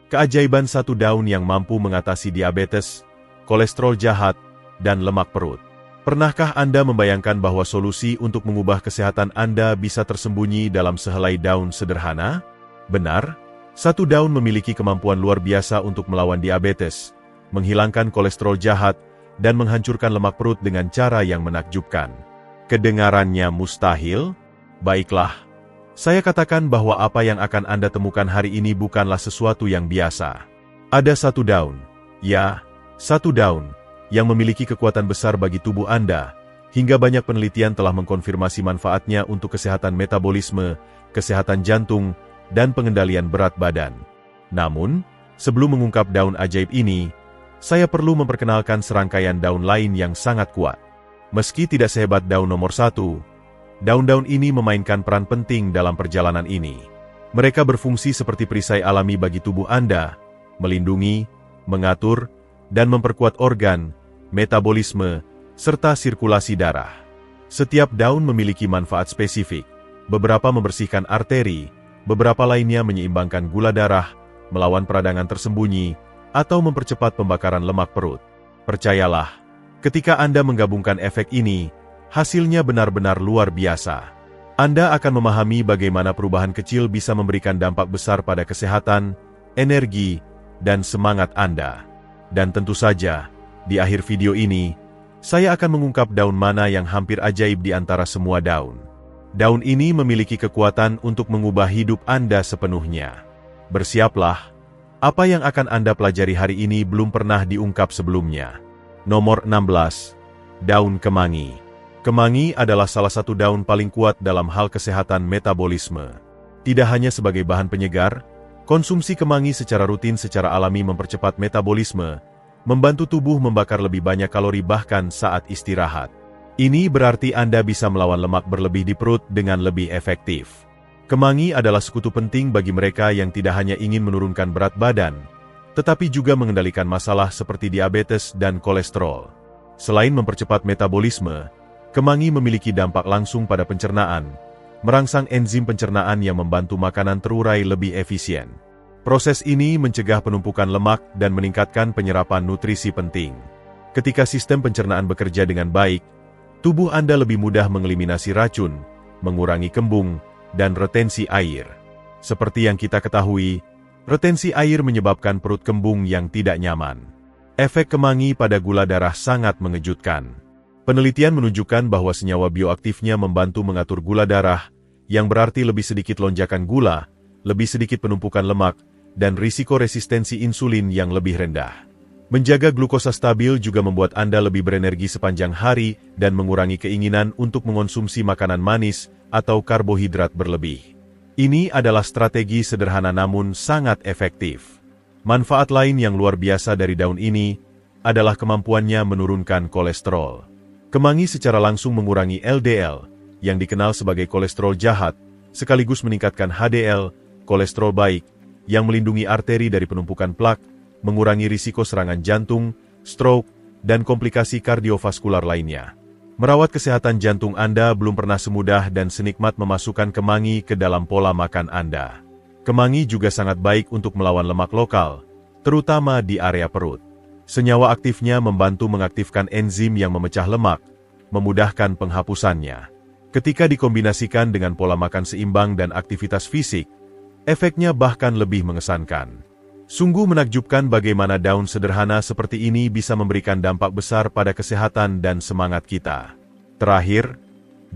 Keajaiban satu daun yang mampu mengatasi diabetes, kolesterol jahat, dan lemak perut. Pernahkah Anda membayangkan bahwa solusi untuk mengubah kesehatan Anda bisa tersembunyi dalam sehelai daun sederhana? Benar, satu daun memiliki kemampuan luar biasa untuk melawan diabetes, menghilangkan kolesterol jahat, dan menghancurkan lemak perut dengan cara yang menakjubkan. Kedengarannya mustahil? Baiklah, saya katakan bahwa apa yang akan Anda temukan hari ini bukanlah sesuatu yang biasa. Ada satu daun, ya, satu daun, yang memiliki kekuatan besar bagi tubuh Anda, hingga banyak penelitian telah mengkonfirmasi manfaatnya untuk kesehatan metabolisme, kesehatan jantung, dan pengendalian berat badan. Namun, sebelum mengungkap daun ajaib ini, saya perlu memperkenalkan serangkaian daun lain yang sangat kuat. Meski tidak sehebat daun nomor 1, daun-daun ini memainkan peran penting dalam perjalanan ini. Mereka berfungsi seperti perisai alami bagi tubuh Anda, melindungi, mengatur, dan memperkuat organ, metabolisme, serta sirkulasi darah. Setiap daun memiliki manfaat spesifik. Beberapa membersihkan arteri, beberapa lainnya menyeimbangkan gula darah, melawan peradangan tersembunyi, atau mempercepat pembakaran lemak perut. Percayalah, ketika Anda menggabungkan efek ini, hasilnya benar-benar luar biasa. Anda akan memahami bagaimana perubahan kecil bisa memberikan dampak besar pada kesehatan, energi, dan semangat Anda. Dan tentu saja, di akhir video ini, saya akan mengungkap daun mana yang hampir ajaib di antara semua daun. Daun ini memiliki kekuatan untuk mengubah hidup Anda sepenuhnya. Bersiaplah, apa yang akan Anda pelajari hari ini belum pernah diungkap sebelumnya. Nomor 16. Daun kemangi. Kemangi adalah salah satu daun paling kuat dalam hal kesehatan metabolisme. Tidak hanya sebagai bahan penyegar, konsumsi kemangi secara rutin secara alami mempercepat metabolisme, membantu tubuh membakar lebih banyak kalori bahkan saat istirahat. Ini berarti Anda bisa melawan lemak berlebih di perut dengan lebih efektif. Kemangi adalah sekutu penting bagi mereka yang tidak hanya ingin menurunkan berat badan, tetapi juga mengendalikan masalah seperti diabetes dan kolesterol. Selain mempercepat metabolisme, kemangi memiliki dampak langsung pada pencernaan, merangsang enzim pencernaan yang membantu makanan terurai lebih efisien. Proses ini mencegah penumpukan lemak dan meningkatkan penyerapan nutrisi penting. Ketika sistem pencernaan bekerja dengan baik, tubuh Anda lebih mudah mengeliminasi racun, mengurangi kembung, dan retensi air. Seperti yang kita ketahui, retensi air menyebabkan perut kembung yang tidak nyaman. Efek kemangi pada gula darah sangat mengejutkan. Penelitian menunjukkan bahwa senyawa bioaktifnya membantu mengatur gula darah, yang berarti lebih sedikit lonjakan gula, lebih sedikit penumpukan lemak, dan risiko resistensi insulin yang lebih rendah. Menjaga glukosa stabil juga membuat Anda lebih berenergi sepanjang hari dan mengurangi keinginan untuk mengonsumsi makanan manis atau karbohidrat berlebih. Ini adalah strategi sederhana namun sangat efektif. Manfaat lain yang luar biasa dari daun ini adalah kemampuannya menurunkan kolesterol. Kemangi secara langsung mengurangi LDL, yang dikenal sebagai kolesterol jahat, sekaligus meningkatkan HDL, kolesterol baik, yang melindungi arteri dari penumpukan plak, mengurangi risiko serangan jantung, stroke, dan komplikasi kardiovaskular lainnya. Merawat kesehatan jantung Anda belum pernah semudah dan senikmat memasukkan kemangi ke dalam pola makan Anda. Kemangi juga sangat baik untuk melawan lemak lokal, terutama di area perut. Senyawa aktifnya membantu mengaktifkan enzim yang memecah lemak, memudahkan penghapusannya. Ketika dikombinasikan dengan pola makan seimbang dan aktivitas fisik, efeknya bahkan lebih mengesankan. Sungguh menakjubkan bagaimana daun sederhana seperti ini bisa memberikan dampak besar pada kesehatan dan semangat kita. Terakhir,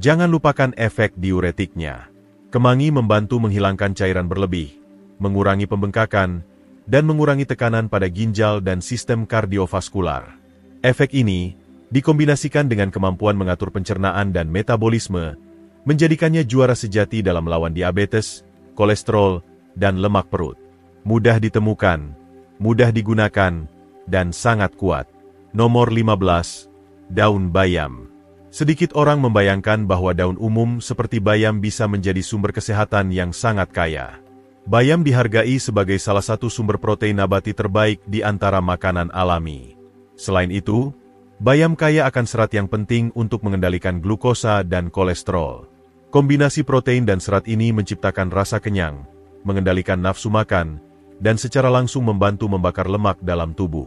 jangan lupakan efek diuretiknya. Kemangi membantu menghilangkan cairan berlebih, mengurangi pembengkakan, dan mengurangi tekanan pada ginjal dan sistem kardiovaskular. Efek ini, dikombinasikan dengan kemampuan mengatur pencernaan dan metabolisme, menjadikannya juara sejati dalam melawan diabetes, kolesterol, dan lemak perut. Mudah ditemukan, mudah digunakan, dan sangat kuat. Nomor 15. Daun bayam. Sedikit orang membayangkan bahwa daun umum seperti bayam bisa menjadi sumber kesehatan yang sangat kaya. Bayam dihargai sebagai salah satu sumber protein nabati terbaik di antara makanan alami. Selain itu, bayam kaya akan serat yang penting untuk mengendalikan glukosa dan kolesterol. Kombinasi protein dan serat ini menciptakan rasa kenyang, mengendalikan nafsu makan, dan secara langsung membantu membakar lemak dalam tubuh.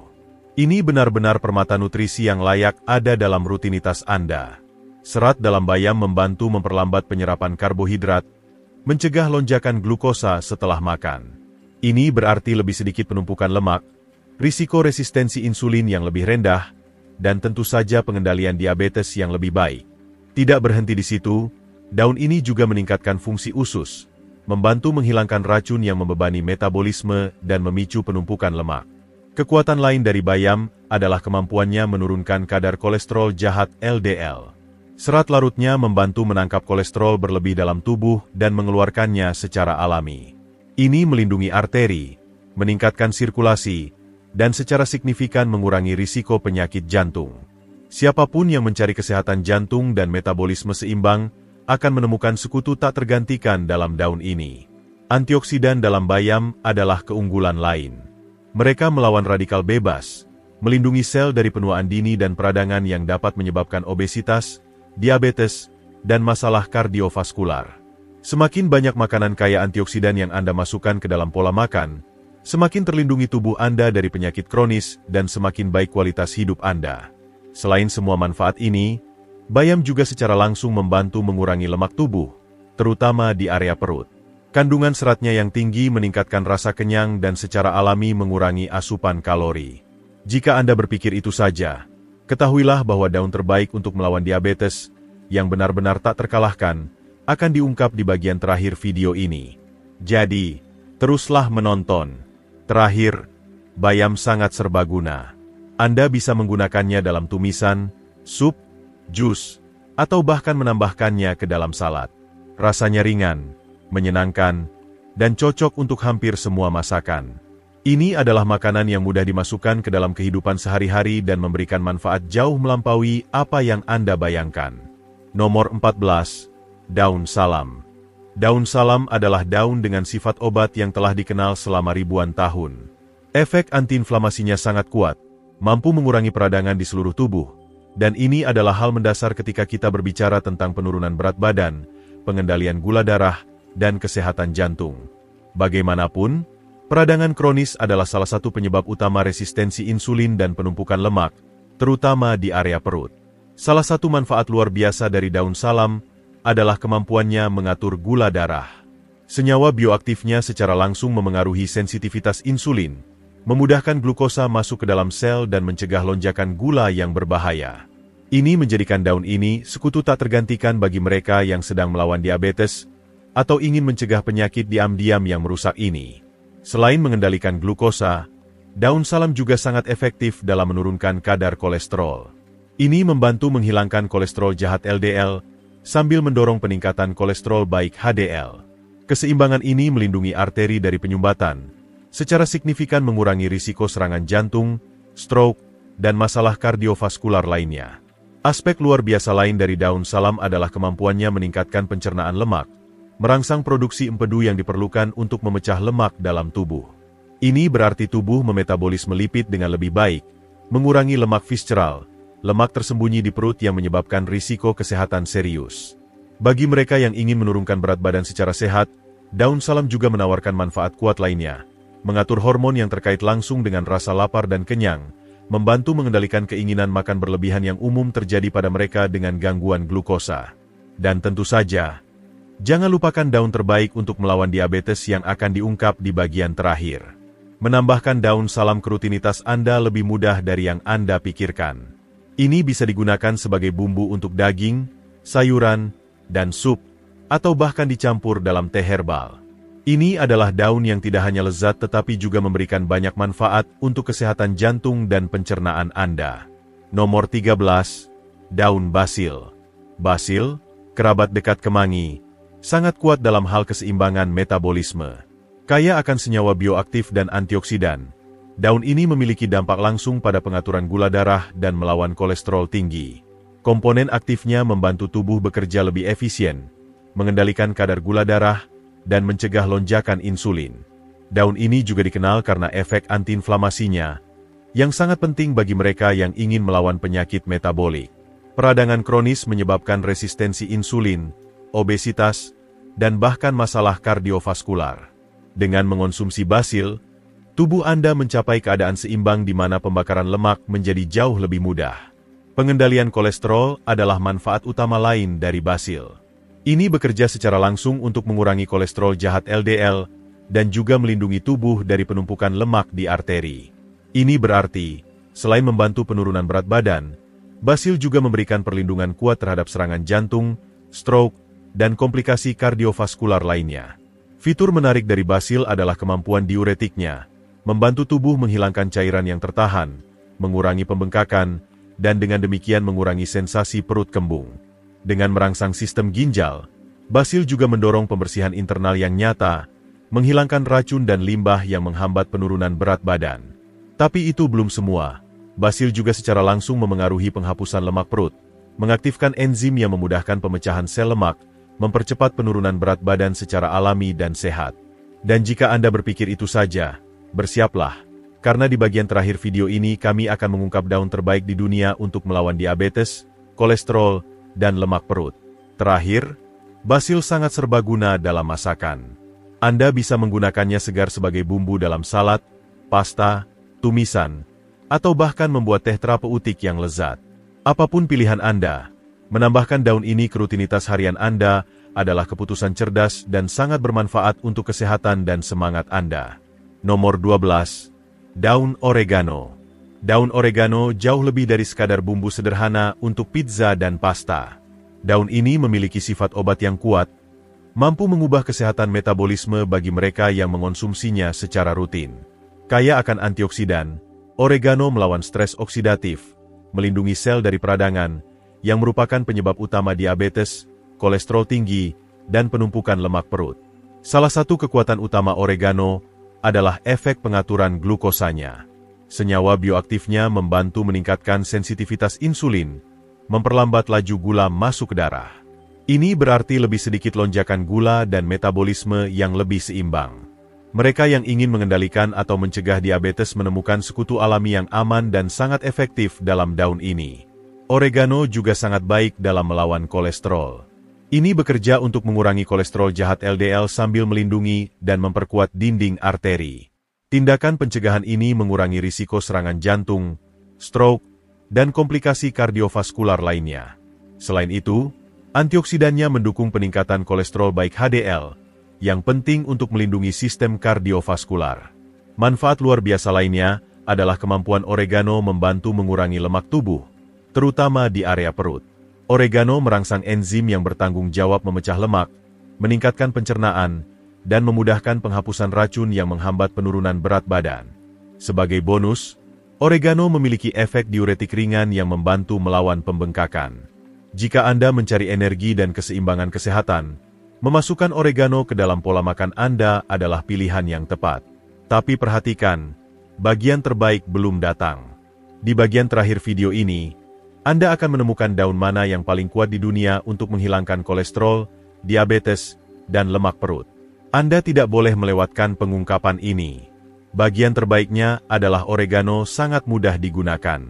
Ini benar-benar permata nutrisi yang layak ada dalam rutinitas Anda. Serat dalam bayam membantu memperlambat penyerapan karbohidrat, mencegah lonjakan glukosa setelah makan. Ini berarti lebih sedikit penumpukan lemak, risiko resistensi insulin yang lebih rendah, dan tentu saja pengendalian diabetes yang lebih baik. Tidak berhenti di situ, daun ini juga meningkatkan fungsi usus, membantu menghilangkan racun yang membebani metabolisme dan memicu penumpukan lemak. Kekuatan lain dari bayam adalah kemampuannya menurunkan kadar kolesterol jahat LDL. Serat larutnya membantu menangkap kolesterol berlebih dalam tubuh dan mengeluarkannya secara alami. Ini melindungi arteri, meningkatkan sirkulasi, dan secara signifikan mengurangi risiko penyakit jantung. Siapapun yang mencari kesehatan jantung dan metabolisme seimbang akan menemukan sekutu tak tergantikan dalam daun ini. Antioksidan dalam bayam adalah keunggulan lain. Mereka melawan radikal bebas, melindungi sel dari penuaan dini dan peradangan yang dapat menyebabkan obesitas, diabetes, dan masalah kardiovaskular. Semakin banyak makanan kaya antioksidan yang Anda masukkan ke dalam pola makan, semakin terlindungi tubuh Anda dari penyakit kronis dan semakin baik kualitas hidup Anda. Selain semua manfaat ini, bayam juga secara langsung membantu mengurangi lemak tubuh, terutama di area perut. Kandungan seratnya yang tinggi meningkatkan rasa kenyang dan secara alami mengurangi asupan kalori. Jika Anda berpikir itu saja, ketahuilah bahwa daun terbaik untuk melawan diabetes, yang benar-benar tak terkalahkan, akan diungkap di bagian terakhir video ini. Jadi, teruslah menonton. Terakhir, bayam sangat serbaguna. Anda bisa menggunakannya dalam tumisan, sup, jus, atau bahkan menambahkannya ke dalam salad. Rasanya ringan, menyenangkan, dan cocok untuk hampir semua masakan. Ini adalah makanan yang mudah dimasukkan ke dalam kehidupan sehari-hari dan memberikan manfaat jauh melampaui apa yang Anda bayangkan. Nomor 14. Daun salam. Daun salam adalah daun dengan sifat obat yang telah dikenal selama ribuan tahun. Efek antiinflamasinya sangat kuat, mampu mengurangi peradangan di seluruh tubuh, dan ini adalah hal mendasar ketika kita berbicara tentang penurunan berat badan, pengendalian gula darah, dan kesehatan jantung. Bagaimanapun, peradangan kronis adalah salah satu penyebab utama resistensi insulin dan penumpukan lemak, terutama di area perut. Salah satu manfaat luar biasa dari daun salam adalah kemampuannya mengatur gula darah. Senyawa bioaktifnya secara langsung memengaruhi sensitivitas insulin, memudahkan glukosa masuk ke dalam sel dan mencegah lonjakan gula yang berbahaya. Ini menjadikan daun ini sekutu tak tergantikan bagi mereka yang sedang melawan diabetes atau ingin mencegah penyakit diam-diam yang merusak ini. Selain mengendalikan glukosa, daun salam juga sangat efektif dalam menurunkan kadar kolesterol. Ini membantu menghilangkan kolesterol jahat LDL, sambil mendorong peningkatan kolesterol baik HDL. Keseimbangan ini melindungi arteri dari penyumbatan, secara signifikan mengurangi risiko serangan jantung, stroke, dan masalah kardiovaskular lainnya. Aspek luar biasa lain dari daun salam adalah kemampuannya meningkatkan pencernaan lemak, merangsang produksi empedu yang diperlukan untuk memecah lemak dalam tubuh. Ini berarti tubuh memetabolisme lipid dengan lebih baik, mengurangi lemak visceral, lemak tersembunyi di perut yang menyebabkan risiko kesehatan serius. Bagi mereka yang ingin menurunkan berat badan secara sehat, daun salam juga menawarkan manfaat kuat lainnya, mengatur hormon yang terkait langsung dengan rasa lapar dan kenyang, membantu mengendalikan keinginan makan berlebihan yang umum terjadi pada mereka dengan gangguan glukosa. Dan tentu saja, jangan lupakan daun terbaik untuk melawan diabetes yang akan diungkap di bagian terakhir. Menambahkan daun salam ke rutinitas Anda lebih mudah dari yang Anda pikirkan. Ini bisa digunakan sebagai bumbu untuk daging, sayuran, dan sup, atau bahkan dicampur dalam teh herbal. Ini adalah daun yang tidak hanya lezat tetapi juga memberikan banyak manfaat untuk kesehatan jantung dan pencernaan Anda. Nomor 13. Daun basil. Basil, kerabat dekat kemangi, sangat kuat dalam hal keseimbangan metabolisme. Kaya akan senyawa bioaktif dan antioksidan, daun ini memiliki dampak langsung pada pengaturan gula darah dan melawan kolesterol tinggi. Komponen aktifnya membantu tubuh bekerja lebih efisien, mengendalikan kadar gula darah, dan mencegah lonjakan insulin. Daun ini juga dikenal karena efek antiinflamasinya, yang sangat penting bagi mereka yang ingin melawan penyakit metabolik. Peradangan kronis menyebabkan resistensi insulin, obesitas, dan bahkan masalah kardiovaskular. Dengan mengonsumsi basil, tubuh Anda mencapai keadaan seimbang di mana pembakaran lemak menjadi jauh lebih mudah. Pengendalian kolesterol adalah manfaat utama lain dari basil. Ini bekerja secara langsung untuk mengurangi kolesterol jahat LDL dan juga melindungi tubuh dari penumpukan lemak di arteri. Ini berarti, selain membantu penurunan berat badan, basil juga memberikan perlindungan kuat terhadap serangan jantung, stroke, dan komplikasi kardiovaskular lainnya. Fitur menarik dari basil adalah kemampuan diuretiknya, membantu tubuh menghilangkan cairan yang tertahan, mengurangi pembengkakan, dan dengan demikian mengurangi sensasi perut kembung. Dengan merangsang sistem ginjal, basil juga mendorong pembersihan internal yang nyata, menghilangkan racun dan limbah yang menghambat penurunan berat badan. Tapi itu belum semua. Basil juga secara langsung memengaruhi penghapusan lemak perut, mengaktifkan enzim yang memudahkan pemecahan sel lemak, mempercepat penurunan berat badan secara alami dan sehat. Dan jika Anda berpikir itu saja, bersiaplah, karena di bagian terakhir video ini kami akan mengungkap daun terbaik di dunia untuk melawan diabetes, kolesterol, dan lemak perut. Terakhir, basil sangat serbaguna dalam masakan. Anda bisa menggunakannya segar sebagai bumbu dalam salad, pasta, tumisan, atau bahkan membuat teh terapeutik yang lezat. Apapun pilihan Anda, menambahkan daun ini ke rutinitas harian Anda adalah keputusan cerdas dan sangat bermanfaat untuk kesehatan dan semangat Anda. Nomor 12. Daun oregano. Daun oregano jauh lebih dari sekadar bumbu sederhana untuk pizza dan pasta. Daun ini memiliki sifat obat yang kuat, mampu mengubah kesehatan metabolisme bagi mereka yang mengonsumsinya secara rutin. Kaya akan antioksidan, oregano melawan stres oksidatif, melindungi sel dari peradangan, yang merupakan penyebab utama diabetes, kolesterol tinggi, dan penumpukan lemak perut. Salah satu kekuatan utama oregano adalah efek pengaturan glukosanya. Senyawa bioaktifnya membantu meningkatkan sensitivitas insulin, memperlambat laju gula masuk ke darah. Ini berarti lebih sedikit lonjakan gula dan metabolisme yang lebih seimbang. Mereka yang ingin mengendalikan atau mencegah diabetes menemukan sekutu alami yang aman dan sangat efektif dalam daun ini. Oregano juga sangat baik dalam melawan kolesterol. Ini bekerja untuk mengurangi kolesterol jahat LDL sambil melindungi dan memperkuat dinding arteri. Tindakan pencegahan ini mengurangi risiko serangan jantung, stroke, dan komplikasi kardiovaskular lainnya. Selain itu, antioksidannya mendukung peningkatan kolesterol baik HDL, yang penting untuk melindungi sistem kardiovaskular. Manfaat luar biasa lainnya adalah kemampuan oregano membantu mengurangi lemak tubuh, terutama di area perut. Oregano merangsang enzim yang bertanggung jawab memecah lemak, meningkatkan pencernaan, dan memudahkan penghapusan racun yang menghambat penurunan berat badan. Sebagai bonus, oregano memiliki efek diuretik ringan yang membantu melawan pembengkakan. Jika Anda mencari energi dan keseimbangan kesehatan, memasukkan oregano ke dalam pola makan Anda adalah pilihan yang tepat. Tapi perhatikan, bagian terbaik belum datang. Di bagian terakhir video ini, Anda akan menemukan daun mana yang paling kuat di dunia untuk menghilangkan kolesterol, diabetes, dan lemak perut. Anda tidak boleh melewatkan pengungkapan ini. Bagian terbaiknya adalah oregano sangat mudah digunakan.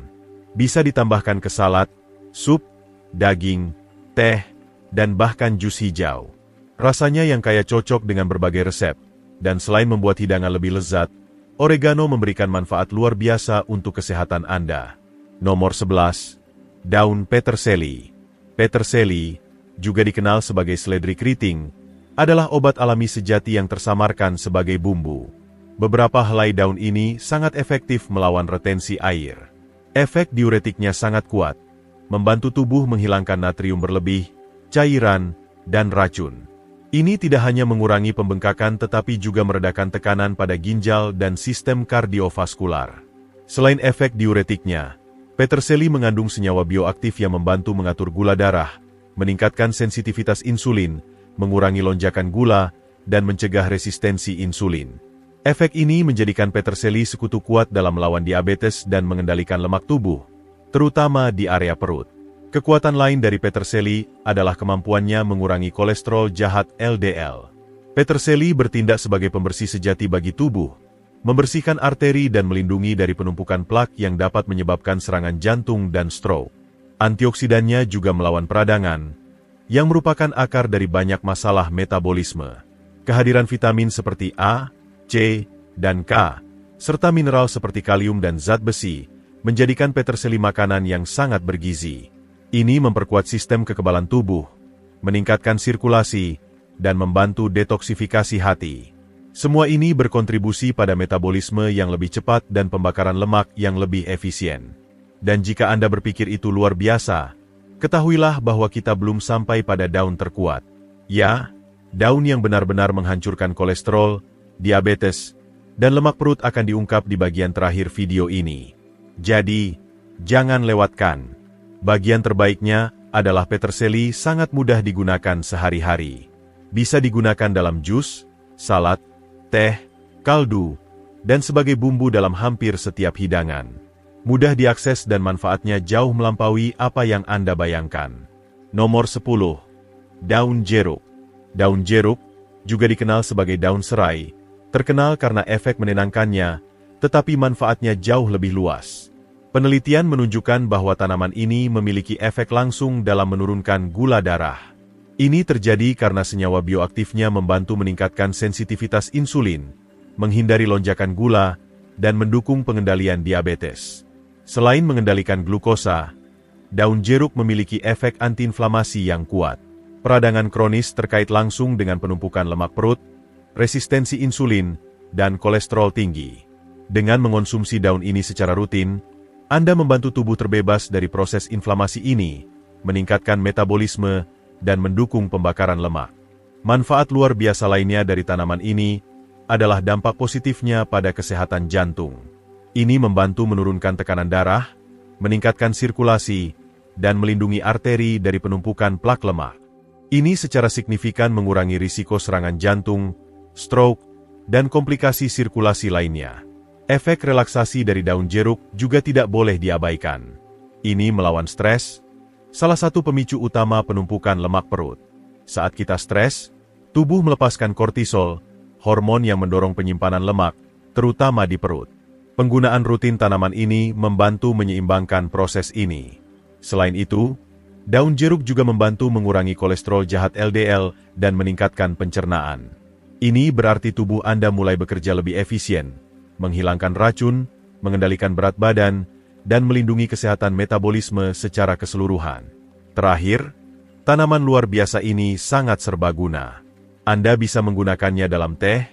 Bisa ditambahkan ke salad, sup, daging, teh, dan bahkan jus hijau. Rasanya yang kaya cocok dengan berbagai resep, dan selain membuat hidangan lebih lezat, oregano memberikan manfaat luar biasa untuk kesehatan Anda. Nomor 11. Daun peterseli. Peterseli, juga dikenal sebagai seledri keriting, adalah obat alami sejati yang tersamarkan sebagai bumbu. Beberapa helai daun ini sangat efektif melawan retensi air. Efek diuretiknya sangat kuat, membantu tubuh menghilangkan natrium berlebih, cairan, dan racun. Ini tidak hanya mengurangi pembengkakan tetapi juga meredakan tekanan pada ginjal dan sistem kardiovaskular. Selain efek diuretiknya, peterseli mengandung senyawa bioaktif yang membantu mengatur gula darah, meningkatkan sensitivitas insulin, mengurangi lonjakan gula, dan mencegah resistensi insulin. Efek ini menjadikan peterseli sekutu kuat dalam melawan diabetes dan mengendalikan lemak tubuh, terutama di area perut. Kekuatan lain dari peterseli adalah kemampuannya mengurangi kolesterol jahat LDL. Peterseli bertindak sebagai pembersih sejati bagi tubuh, membersihkan arteri dan melindungi dari penumpukan plak yang dapat menyebabkan serangan jantung dan stroke. Antioksidannya juga melawan peradangan, yang merupakan akar dari banyak masalah metabolisme. Kehadiran vitamin seperti A, C, dan K, serta mineral seperti kalium dan zat besi, menjadikan peterseli makanan yang sangat bergizi. Ini memperkuat sistem kekebalan tubuh, meningkatkan sirkulasi, dan membantu detoksifikasi hati. Semua ini berkontribusi pada metabolisme yang lebih cepat dan pembakaran lemak yang lebih efisien. Dan jika Anda berpikir itu luar biasa, ketahuilah bahwa kita belum sampai pada daun terkuat. Ya, daun yang benar-benar menghancurkan kolesterol, diabetes, dan lemak perut akan diungkap di bagian terakhir video ini. Jadi, jangan lewatkan. Bagian terbaiknya adalah peterseli sangat mudah digunakan sehari-hari. Bisa digunakan dalam jus, salad, teh, kaldu, dan sebagai bumbu dalam hampir setiap hidangan. Mudah diakses dan manfaatnya jauh melampaui apa yang Anda bayangkan. Nomor 10. Daun jeruk. Daun jeruk, juga dikenal sebagai daun serai, terkenal karena efek menenangkannya, tetapi manfaatnya jauh lebih luas. Penelitian menunjukkan bahwa tanaman ini memiliki efek langsung dalam menurunkan gula darah. Ini terjadi karena senyawa bioaktifnya membantu meningkatkan sensitivitas insulin, menghindari lonjakan gula, dan mendukung pengendalian diabetes. Selain mengendalikan glukosa, daun jeruk memiliki efek antiinflamasi yang kuat. Peradangan kronis terkait langsung dengan penumpukan lemak perut, resistensi insulin, dan kolesterol tinggi. Dengan mengonsumsi daun ini secara rutin, Anda membantu tubuh terbebas dari proses inflamasi ini, meningkatkan metabolisme, dan mendukung pembakaran lemak. Manfaat luar biasa lainnya dari tanaman ini adalah dampak positifnya pada kesehatan jantung. Ini membantu menurunkan tekanan darah, meningkatkan sirkulasi, dan melindungi arteri dari penumpukan plak lemak. Ini secara signifikan mengurangi risiko serangan jantung, stroke, dan komplikasi sirkulasi lainnya. Efek relaksasi dari daun jeruk juga tidak boleh diabaikan. Ini melawan stres, salah satu pemicu utama penumpukan lemak perut. Saat kita stres, tubuh melepaskan kortisol, hormon yang mendorong penyimpanan lemak, terutama di perut. Penggunaan rutin tanaman ini membantu menyeimbangkan proses ini. Selain itu, daun jeruk juga membantu mengurangi kolesterol jahat LDL dan meningkatkan pencernaan. Ini berarti tubuh Anda mulai bekerja lebih efisien, menghilangkan racun, mengendalikan berat badan, dan melindungi kesehatan metabolisme secara keseluruhan. Terakhir, tanaman luar biasa ini sangat serbaguna. Anda bisa menggunakannya dalam teh,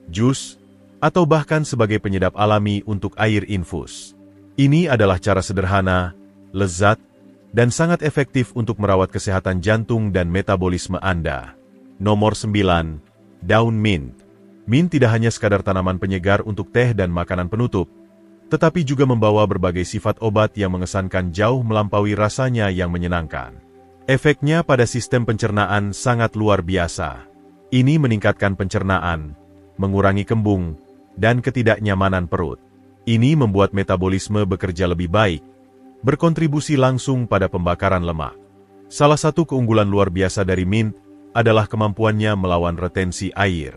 jus, atau bahkan sebagai penyedap alami untuk air infus. Ini adalah cara sederhana, lezat, dan sangat efektif untuk merawat kesehatan jantung dan metabolisme Anda. Nomor 9. Daun mint. Mint tidak hanya sekadar tanaman penyegar untuk teh dan makanan penutup, tetapi juga membawa berbagai sifat obat yang mengesankan jauh melampaui rasanya yang menyenangkan. Efeknya pada sistem pencernaan sangat luar biasa. Ini meningkatkan pencernaan, mengurangi kembung, dan ketidaknyamanan perut. Ini membuat metabolisme bekerja lebih baik, berkontribusi langsung pada pembakaran lemak. Salah satu keunggulan luar biasa dari mint adalah kemampuannya melawan retensi air.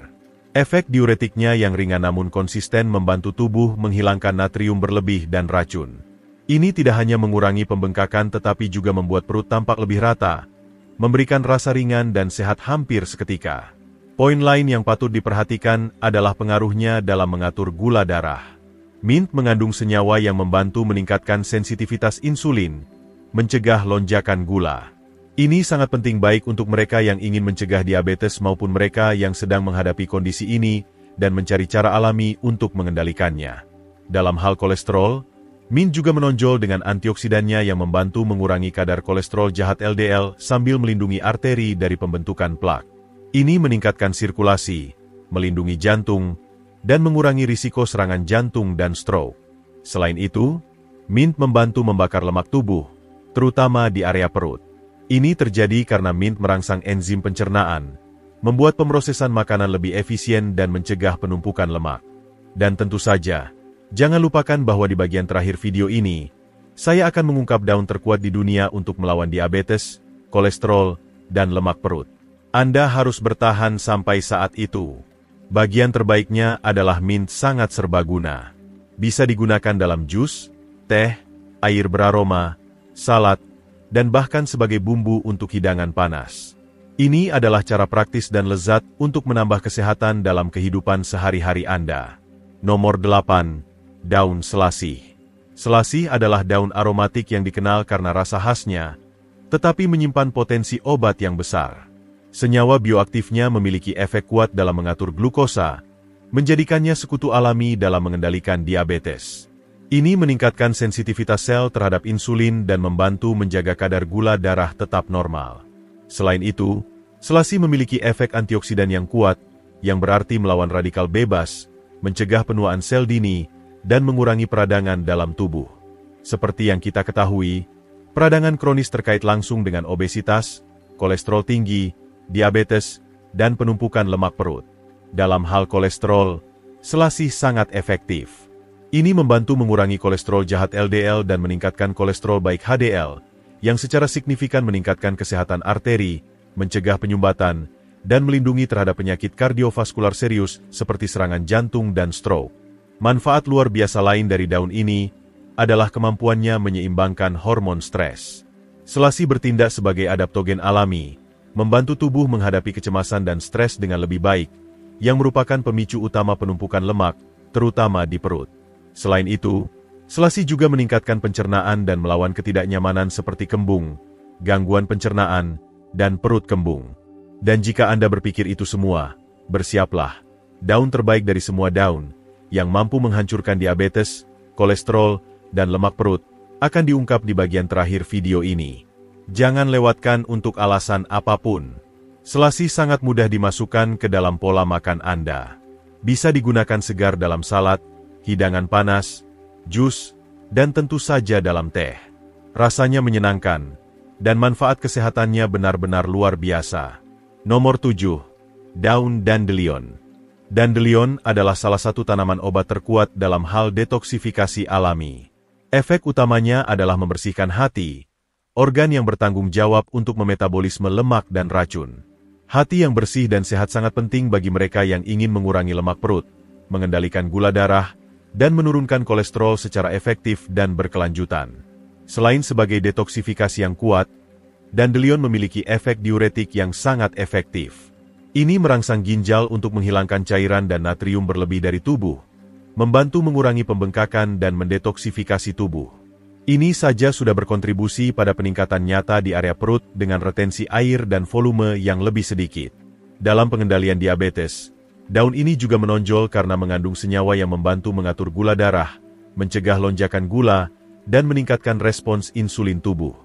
Efek diuretiknya yang ringan namun konsisten membantu tubuh menghilangkan natrium berlebih dan racun. Ini tidak hanya mengurangi pembengkakan tetapi juga membuat perut tampak lebih rata, memberikan rasa ringan dan sehat hampir seketika. Poin lain yang patut diperhatikan adalah pengaruhnya dalam mengatur gula darah. Mint mengandung senyawa yang membantu meningkatkan sensitivitas insulin, mencegah lonjakan gula. Ini sangat penting baik untuk mereka yang ingin mencegah diabetes maupun mereka yang sedang menghadapi kondisi ini dan mencari cara alami untuk mengendalikannya. Dalam hal kolesterol, mint juga menonjol dengan antioksidannya yang membantu mengurangi kadar kolesterol jahat LDL sambil melindungi arteri dari pembentukan plak. Ini meningkatkan sirkulasi, melindungi jantung, dan mengurangi risiko serangan jantung dan stroke. Selain itu, mint membantu membakar lemak tubuh, terutama di area perut. Ini terjadi karena mint merangsang enzim pencernaan, membuat pemrosesan makanan lebih efisien dan mencegah penumpukan lemak. Dan tentu saja, jangan lupakan bahwa di bagian terakhir video ini, saya akan mengungkap daun terkuat di dunia untuk melawan diabetes, kolesterol, dan lemak perut. Anda harus bertahan sampai saat itu. Bagian terbaiknya adalah mint sangat serbaguna. Bisa digunakan dalam jus, teh, air beraroma, salad, dan bahkan sebagai bumbu untuk hidangan panas. Ini adalah cara praktis dan lezat untuk menambah kesehatan dalam kehidupan sehari-hari Anda. Nomor 8. Daun selasih. Selasih adalah daun aromatik yang dikenal karena rasa khasnya, tetapi menyimpan potensi obat yang besar. Senyawa bioaktifnya memiliki efek kuat dalam mengatur glukosa, menjadikannya sekutu alami dalam mengendalikan diabetes. Ini meningkatkan sensitivitas sel terhadap insulin dan membantu menjaga kadar gula darah tetap normal. Selain itu, selasih memiliki efek antioksidan yang kuat, yang berarti melawan radikal bebas, mencegah penuaan sel dini, dan mengurangi peradangan dalam tubuh. Seperti yang kita ketahui, peradangan kronis terkait langsung dengan obesitas, kolesterol tinggi, diabetes, dan penumpukan lemak perut. Dalam hal kolesterol, selasih sangat efektif. Ini membantu mengurangi kolesterol jahat LDL dan meningkatkan kolesterol baik HDL, yang secara signifikan meningkatkan kesehatan arteri, mencegah penyumbatan, dan melindungi terhadap penyakit kardiovaskular serius seperti serangan jantung dan stroke. Manfaat luar biasa lain dari daun ini adalah kemampuannya menyeimbangkan hormon stres. Selasih bertindak sebagai adaptogen alami, membantu tubuh menghadapi kecemasan dan stres dengan lebih baik, yang merupakan pemicu utama penumpukan lemak, terutama di perut. Selain itu, selasih juga meningkatkan pencernaan dan melawan ketidaknyamanan seperti kembung, gangguan pencernaan, dan perut kembung. Dan jika Anda berpikir itu semua, bersiaplah, daun terbaik dari semua daun, yang mampu menghancurkan diabetes, kolesterol, dan lemak perut, akan diungkap di bagian terakhir video ini. Jangan lewatkan untuk alasan apapun. Selasih sangat mudah dimasukkan ke dalam pola makan Anda. Bisa digunakan segar dalam salad, hidangan panas, jus, dan tentu saja dalam teh. Rasanya menyenangkan, dan manfaat kesehatannya benar-benar luar biasa. Nomor 7. Daun dandelion. Dandelion adalah salah satu tanaman obat terkuat dalam hal detoksifikasi alami. Efek utamanya adalah membersihkan hati, organ yang bertanggung jawab untuk memetabolisme lemak dan racun. Hati yang bersih dan sehat sangat penting bagi mereka yang ingin mengurangi lemak perut, mengendalikan gula darah, dan menurunkan kolesterol secara efektif dan berkelanjutan. Selain sebagai detoksifikasi yang kuat, dandelion memiliki efek diuretik yang sangat efektif. Ini merangsang ginjal untuk menghilangkan cairan dan natrium berlebih dari tubuh, membantu mengurangi pembengkakan dan mendetoksifikasi tubuh. Ini saja sudah berkontribusi pada peningkatan nyata di area perut dengan retensi air dan volume yang lebih sedikit. Dalam pengendalian diabetes, daun ini juga menonjol karena mengandung senyawa yang membantu mengatur gula darah, mencegah lonjakan gula, dan meningkatkan respons insulin tubuh.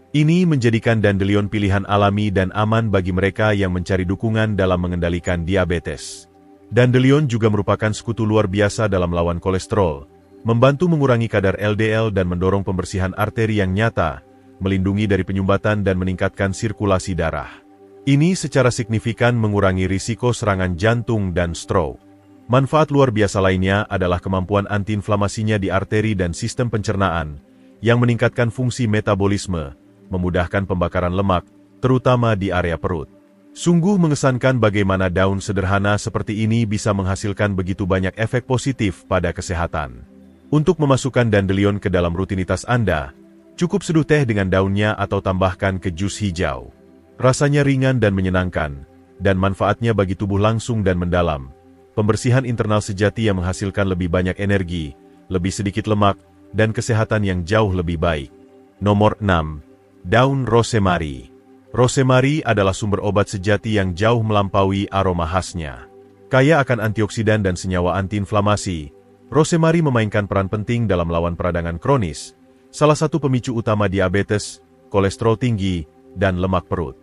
Ini menjadikan dandelion pilihan alami dan aman bagi mereka yang mencari dukungan dalam mengendalikan diabetes. Dandelion juga merupakan sekutu luar biasa dalam melawan kolesterol, membantu mengurangi kadar LDL dan mendorong pembersihan arteri yang nyata, melindungi dari penyumbatan dan meningkatkan sirkulasi darah. Ini secara signifikan mengurangi risiko serangan jantung dan stroke. Manfaat luar biasa lainnya adalah kemampuan antiinflamasinya di arteri dan sistem pencernaan, yang meningkatkan fungsi metabolisme, memudahkan pembakaran lemak, terutama di area perut. Sungguh mengesankan bagaimana daun sederhana seperti ini bisa menghasilkan begitu banyak efek positif pada kesehatan. Untuk memasukkan dandelion ke dalam rutinitas Anda, cukup seduh teh dengan daunnya atau tambahkan ke jus hijau. Rasanya ringan dan menyenangkan, dan manfaatnya bagi tubuh langsung dan mendalam. Pembersihan internal sejati yang menghasilkan lebih banyak energi, lebih sedikit lemak, dan kesehatan yang jauh lebih baik. Nomor 6. Daun rosemary. Rosemary adalah sumber obat sejati yang jauh melampaui aroma khasnya. Kaya akan antioksidan dan senyawa antiinflamasi, rosemary memainkan peran penting dalam melawan peradangan kronis, salah satu pemicu utama diabetes, kolesterol tinggi, dan lemak perut.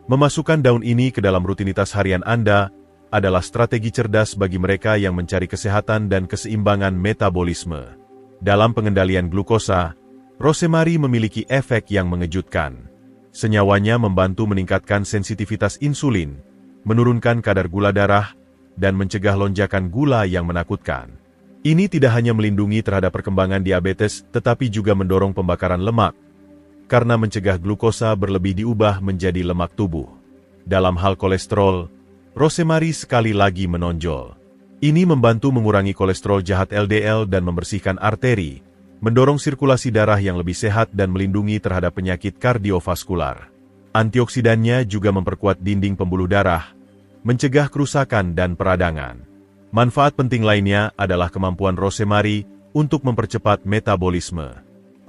Memasukkan daun ini ke dalam rutinitas harian Anda adalah strategi cerdas bagi mereka yang mencari kesehatan dan keseimbangan metabolisme. Dalam pengendalian glukosa, rosemary memiliki efek yang mengejutkan. Senyawanya membantu meningkatkan sensitivitas insulin, menurunkan kadar gula darah, dan mencegah lonjakan gula yang menakutkan. Ini tidak hanya melindungi terhadap perkembangan diabetes, tetapi juga mendorong pembakaran lemak, karena mencegah glukosa berlebih diubah menjadi lemak tubuh. Dalam hal kolesterol, rosemary sekali lagi menonjol. Ini membantu mengurangi kolesterol jahat LDL dan membersihkan arteri, mendorong sirkulasi darah yang lebih sehat dan melindungi terhadap penyakit kardiovaskular. Antioksidannya juga memperkuat dinding pembuluh darah, mencegah kerusakan dan peradangan. Manfaat penting lainnya adalah kemampuan rosemary untuk mempercepat metabolisme.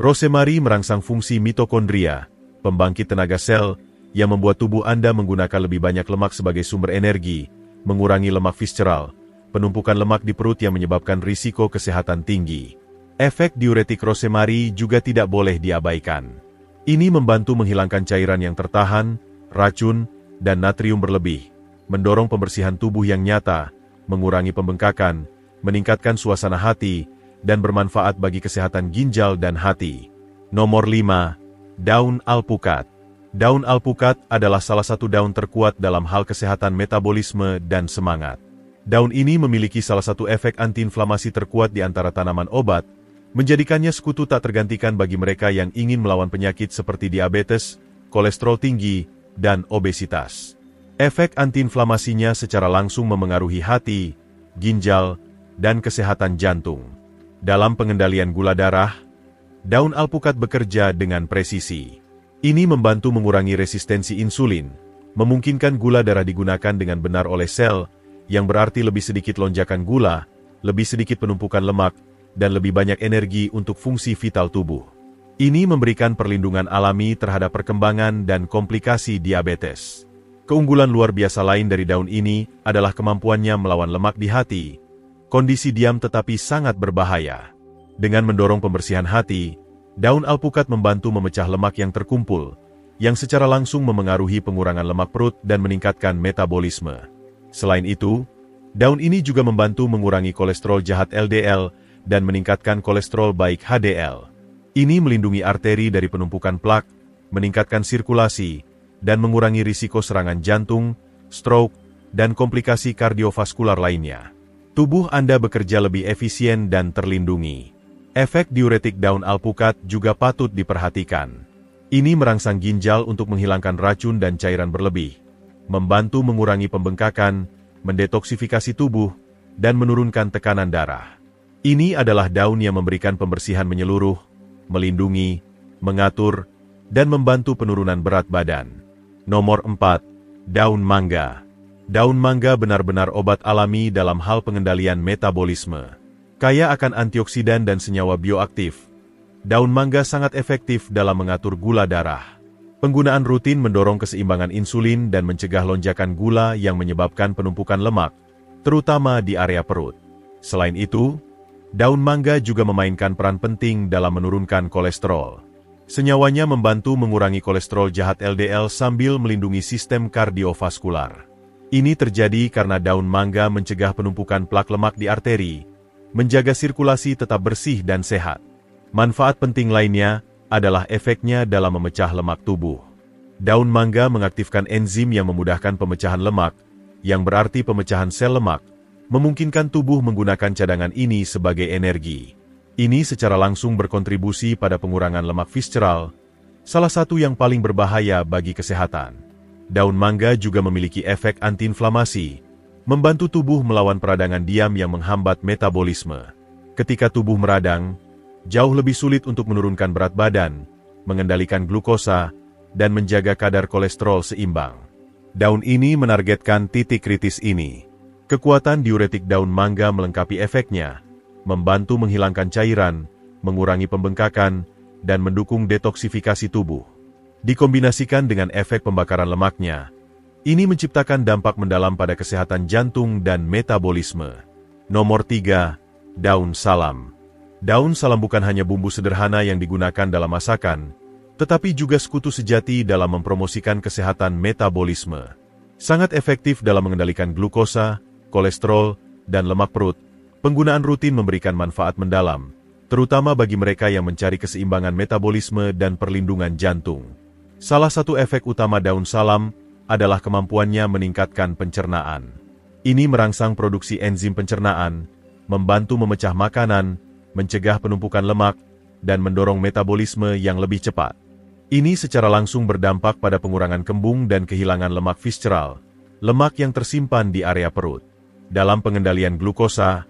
Rosemary merangsang fungsi mitokondria, pembangkit tenaga sel, yang membuat tubuh Anda menggunakan lebih banyak lemak sebagai sumber energi, mengurangi lemak visceral, penumpukan lemak di perut yang menyebabkan risiko kesehatan tinggi. Efek diuretik rosemary juga tidak boleh diabaikan. Ini membantu menghilangkan cairan yang tertahan, racun, dan natrium berlebih, mendorong pembersihan tubuh yang nyata, mengurangi pembengkakan, meningkatkan suasana hati, dan bermanfaat bagi kesehatan ginjal dan hati. Nomor 5. Daun alpukat. Daun alpukat adalah salah satu daun terkuat dalam hal kesehatan metabolisme dan semangat. Daun ini memiliki salah satu efek antiinflamasi terkuat di antara tanaman obat, menjadikannya sekutu tak tergantikan bagi mereka yang ingin melawan penyakit seperti diabetes, kolesterol tinggi, dan obesitas. Efek antiinflamasinya secara langsung memengaruhi hati, ginjal, dan kesehatan jantung. Dalam pengendalian gula darah, daun alpukat bekerja dengan presisi. Ini membantu mengurangi resistensi insulin, memungkinkan gula darah digunakan dengan benar oleh sel, yang berarti lebih sedikit lonjakan gula, lebih sedikit penumpukan lemak, dan lebih banyak energi untuk fungsi vital tubuh. Ini memberikan perlindungan alami terhadap perkembangan dan komplikasi diabetes. Keunggulan luar biasa lain dari daun ini adalah kemampuannya melawan lemak di hati, kondisi diam tetapi sangat berbahaya. Dengan mendorong pembersihan hati, daun alpukat membantu memecah lemak yang terkumpul, yang secara langsung memengaruhi pengurangan lemak perut dan meningkatkan metabolisme. Selain itu, daun ini juga membantu mengurangi kolesterol jahat LDL dan meningkatkan kolesterol baik HDL. Ini melindungi arteri dari penumpukan plak, meningkatkan sirkulasi, dan mengurangi risiko serangan jantung, stroke, dan komplikasi kardiovaskular lainnya. Tubuh Anda bekerja lebih efisien dan terlindungi. Efek diuretik daun alpukat juga patut diperhatikan. Ini merangsang ginjal untuk menghilangkan racun dan cairan berlebih, membantu mengurangi pembengkakan, mendetoksifikasi tubuh, dan menurunkan tekanan darah. Ini adalah daun yang memberikan pembersihan menyeluruh, melindungi, mengatur, dan membantu penurunan berat badan. Nomor 4. Daun mangga. Daun mangga benar-benar obat alami dalam hal pengendalian metabolisme. Kaya akan antioksidan dan senyawa bioaktif, daun mangga sangat efektif dalam mengatur gula darah. Penggunaan rutin mendorong keseimbangan insulin dan mencegah lonjakan gula yang menyebabkan penumpukan lemak, terutama di area perut. Selain itu, daun mangga juga memainkan peran penting dalam menurunkan kolesterol. Senyawanya membantu mengurangi kolesterol jahat LDL sambil melindungi sistem kardiovaskular. Ini terjadi karena daun mangga mencegah penumpukan plak lemak di arteri, menjaga sirkulasi tetap bersih dan sehat. Manfaat penting lainnya adalah efeknya dalam memecah lemak tubuh. Daun mangga mengaktifkan enzim yang memudahkan pemecahan lemak, yang berarti pemecahan sel lemak, memungkinkan tubuh menggunakan cadangan ini sebagai energi. Ini secara langsung berkontribusi pada pengurangan lemak visceral, salah satu yang paling berbahaya bagi kesehatan. Daun mangga juga memiliki efek antiinflamasi, membantu tubuh melawan peradangan diam yang menghambat metabolisme. Ketika tubuh meradang, jauh lebih sulit untuk menurunkan berat badan, mengendalikan glukosa, dan menjaga kadar kolesterol seimbang. Daun ini menargetkan titik kritis ini. Kekuatan diuretik daun mangga melengkapi efeknya, membantu menghilangkan cairan, mengurangi pembengkakan, dan mendukung detoksifikasi tubuh. Dikombinasikan dengan efek pembakaran lemaknya, ini menciptakan dampak mendalam pada kesehatan jantung dan metabolisme. Nomor 3. Daun salam. Daun salam bukan hanya bumbu sederhana yang digunakan dalam masakan, tetapi juga sekutu sejati dalam mempromosikan kesehatan metabolisme. Sangat efektif dalam mengendalikan glukosa, kolesterol, dan lemak perut. Penggunaan rutin memberikan manfaat mendalam, terutama bagi mereka yang mencari keseimbangan metabolisme dan perlindungan jantung. Salah satu efek utama daun salam adalah kemampuannya meningkatkan pencernaan. Ini merangsang produksi enzim pencernaan, membantu memecah makanan, mencegah penumpukan lemak, dan mendorong metabolisme yang lebih cepat. Ini secara langsung berdampak pada pengurangan kembung dan kehilangan lemak visceral, lemak yang tersimpan di area perut. Dalam pengendalian glukosa,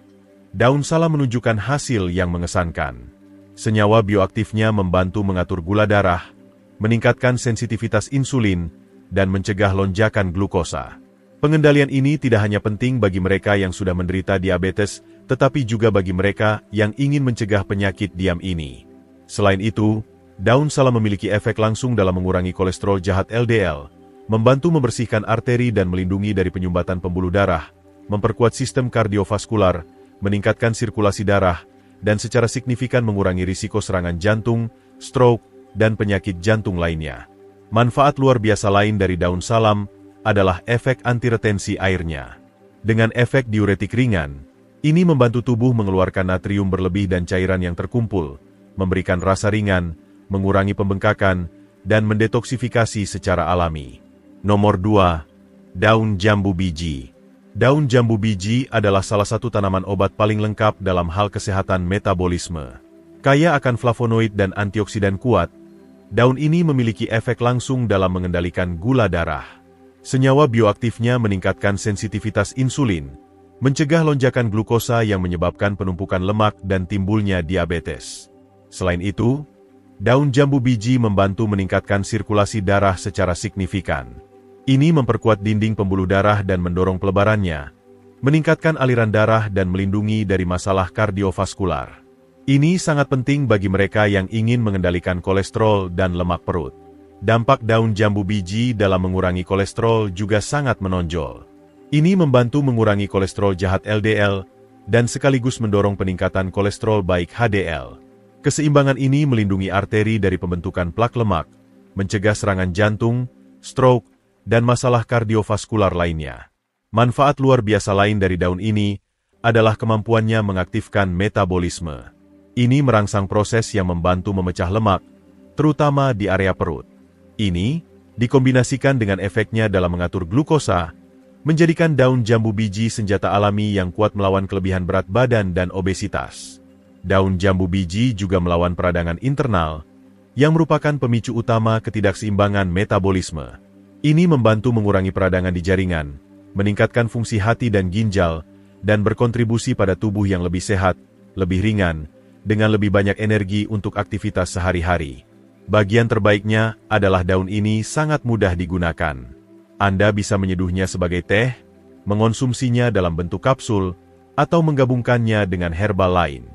daun salam menunjukkan hasil yang mengesankan. Senyawa bioaktifnya membantu mengatur gula darah, meningkatkan sensitivitas insulin, dan mencegah lonjakan glukosa. Pengendalian ini tidak hanya penting bagi mereka yang sudah menderita diabetes, tetapi juga bagi mereka yang ingin mencegah penyakit diam ini. Selain itu, daun salam memiliki efek langsung dalam mengurangi kolesterol jahat LDL, membantu membersihkan arteri dan melindungi dari penyumbatan pembuluh darah, memperkuat sistem kardiovaskular, meningkatkan sirkulasi darah, dan secara signifikan mengurangi risiko serangan jantung, stroke, dan penyakit jantung lainnya. Manfaat luar biasa lain dari daun salam adalah efek antiretensi airnya. Dengan efek diuretik ringan, ini membantu tubuh mengeluarkan natrium berlebih dan cairan yang terkumpul, memberikan rasa ringan, mengurangi pembengkakan, dan mendetoksifikasi secara alami. Nomor 2. Daun jambu biji. Daun jambu biji adalah salah satu tanaman obat paling lengkap dalam hal kesehatan metabolisme. Kaya akan flavonoid dan antioksidan kuat, daun ini memiliki efek langsung dalam mengendalikan gula darah. Senyawa bioaktifnya meningkatkan sensitivitas insulin, mencegah lonjakan glukosa yang menyebabkan penumpukan lemak dan timbulnya diabetes. Selain itu, daun jambu biji membantu meningkatkan sirkulasi darah secara signifikan. Ini memperkuat dinding pembuluh darah dan mendorong pelebarannya, meningkatkan aliran darah dan melindungi dari masalah kardiovaskular. Ini sangat penting bagi mereka yang ingin mengendalikan kolesterol dan lemak perut. Dampak daun jambu biji dalam mengurangi kolesterol juga sangat menonjol. Ini membantu mengurangi kolesterol jahat LDL dan sekaligus mendorong peningkatan kolesterol baik HDL. Keseimbangan ini melindungi arteri dari pembentukan plak lemak, mencegah serangan jantung, stroke, dan masalah kardiovaskular lainnya. Manfaat luar biasa lain dari daun ini adalah kemampuannya mengaktifkan metabolisme. Ini merangsang proses yang membantu memecah lemak, terutama di area perut. Ini dikombinasikan dengan efeknya dalam mengatur glukosa, menjadikan daun jambu biji senjata alami yang kuat melawan kelebihan berat badan dan obesitas. Daun jambu biji juga melawan peradangan internal, yang merupakan pemicu utama ketidakseimbangan metabolisme. Ini membantu mengurangi peradangan di jaringan, meningkatkan fungsi hati dan ginjal, dan berkontribusi pada tubuh yang lebih sehat, lebih ringan, dengan lebih banyak energi untuk aktivitas sehari-hari. Bagian terbaiknya adalah daun ini sangat mudah digunakan. Anda bisa menyeduhnya sebagai teh, mengonsumsinya dalam bentuk kapsul, atau menggabungkannya dengan herbal lain.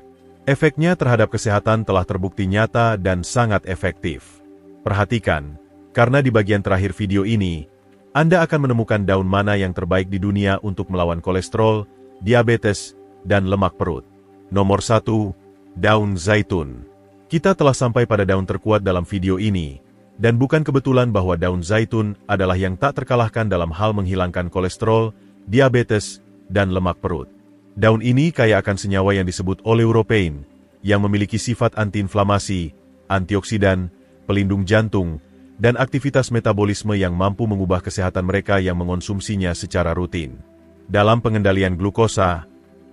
Efeknya terhadap kesehatan telah terbukti nyata dan sangat efektif. Perhatikan, karena di bagian terakhir video ini, Anda akan menemukan daun mana yang terbaik di dunia untuk melawan kolesterol, diabetes, dan lemak perut. Nomor 1. Daun zaitun. Kita telah sampai pada daun terkuat dalam video ini, dan bukan kebetulan bahwa daun zaitun adalah yang tak terkalahkan dalam hal menghilangkan kolesterol, diabetes, dan lemak perut. Daun ini kaya akan senyawa yang disebut oleuropein, yang memiliki sifat antiinflamasi, antioksidan, pelindung jantung, dan aktivitas metabolisme yang mampu mengubah kesehatan mereka yang mengonsumsinya secara rutin. Dalam pengendalian glukosa,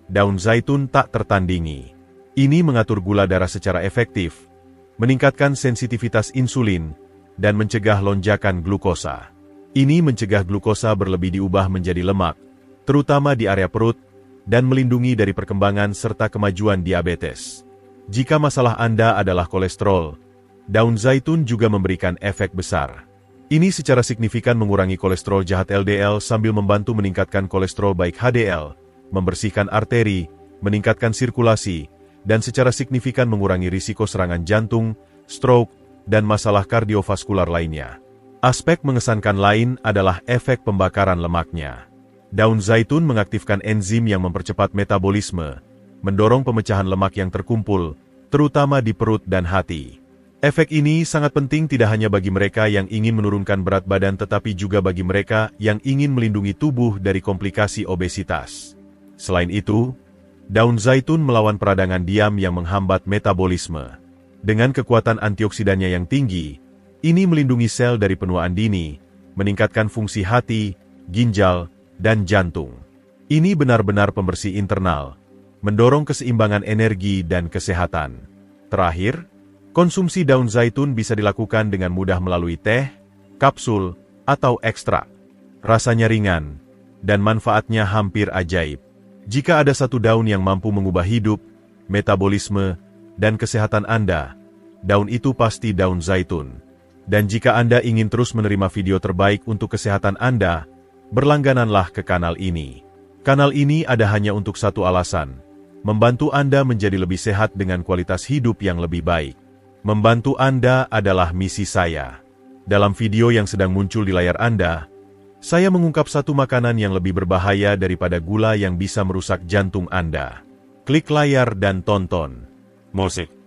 daun zaitun tak tertandingi. Ini mengatur gula darah secara efektif, meningkatkan sensitivitas insulin, dan mencegah lonjakan glukosa. Ini mencegah glukosa berlebih diubah menjadi lemak, terutama di area perut, dan melindungi dari perkembangan serta kemajuan diabetes. Jika masalah Anda adalah kolesterol, daun zaitun juga memberikan efek besar. Ini secara signifikan mengurangi kolesterol jahat LDL sambil membantu meningkatkan kolesterol baik HDL, membersihkan arteri, meningkatkan sirkulasi, dan secara signifikan mengurangi risiko serangan jantung, stroke, dan masalah kardiovaskular lainnya. Aspek mengesankan lain adalah efek pembakaran lemaknya. Daun zaitun mengaktifkan enzim yang mempercepat metabolisme, mendorong pemecahan lemak yang terkumpul, terutama di perut dan hati. Efek ini sangat penting tidak hanya bagi mereka yang ingin menurunkan berat badan tetapi juga bagi mereka yang ingin melindungi tubuh dari komplikasi obesitas. Selain itu, daun zaitun melawan peradangan diam yang menghambat metabolisme. Dengan kekuatan antioksidannya yang tinggi, ini melindungi sel dari penuaan dini, meningkatkan fungsi hati, ginjal, dan jantung. Ini benar-benar pembersih internal, mendorong keseimbangan energi dan kesehatan. Terakhir, konsumsi daun zaitun bisa dilakukan dengan mudah melalui teh, kapsul, atau ekstrak. Rasanya ringan, dan manfaatnya hampir ajaib. Jika ada satu daun yang mampu mengubah hidup, metabolisme, dan kesehatan Anda, daun itu pasti daun zaitun. Dan jika Anda ingin terus menerima video terbaik untuk kesehatan Anda, berlanggananlah ke kanal ini. Kanal ini ada hanya untuk satu alasan, membantu Anda menjadi lebih sehat dengan kualitas hidup yang lebih baik. Membantu Anda adalah misi saya. Dalam video yang sedang muncul di layar Anda, saya mengungkap satu makanan yang lebih berbahaya daripada gula yang bisa merusak jantung Anda. Klik layar dan tonton. Musik.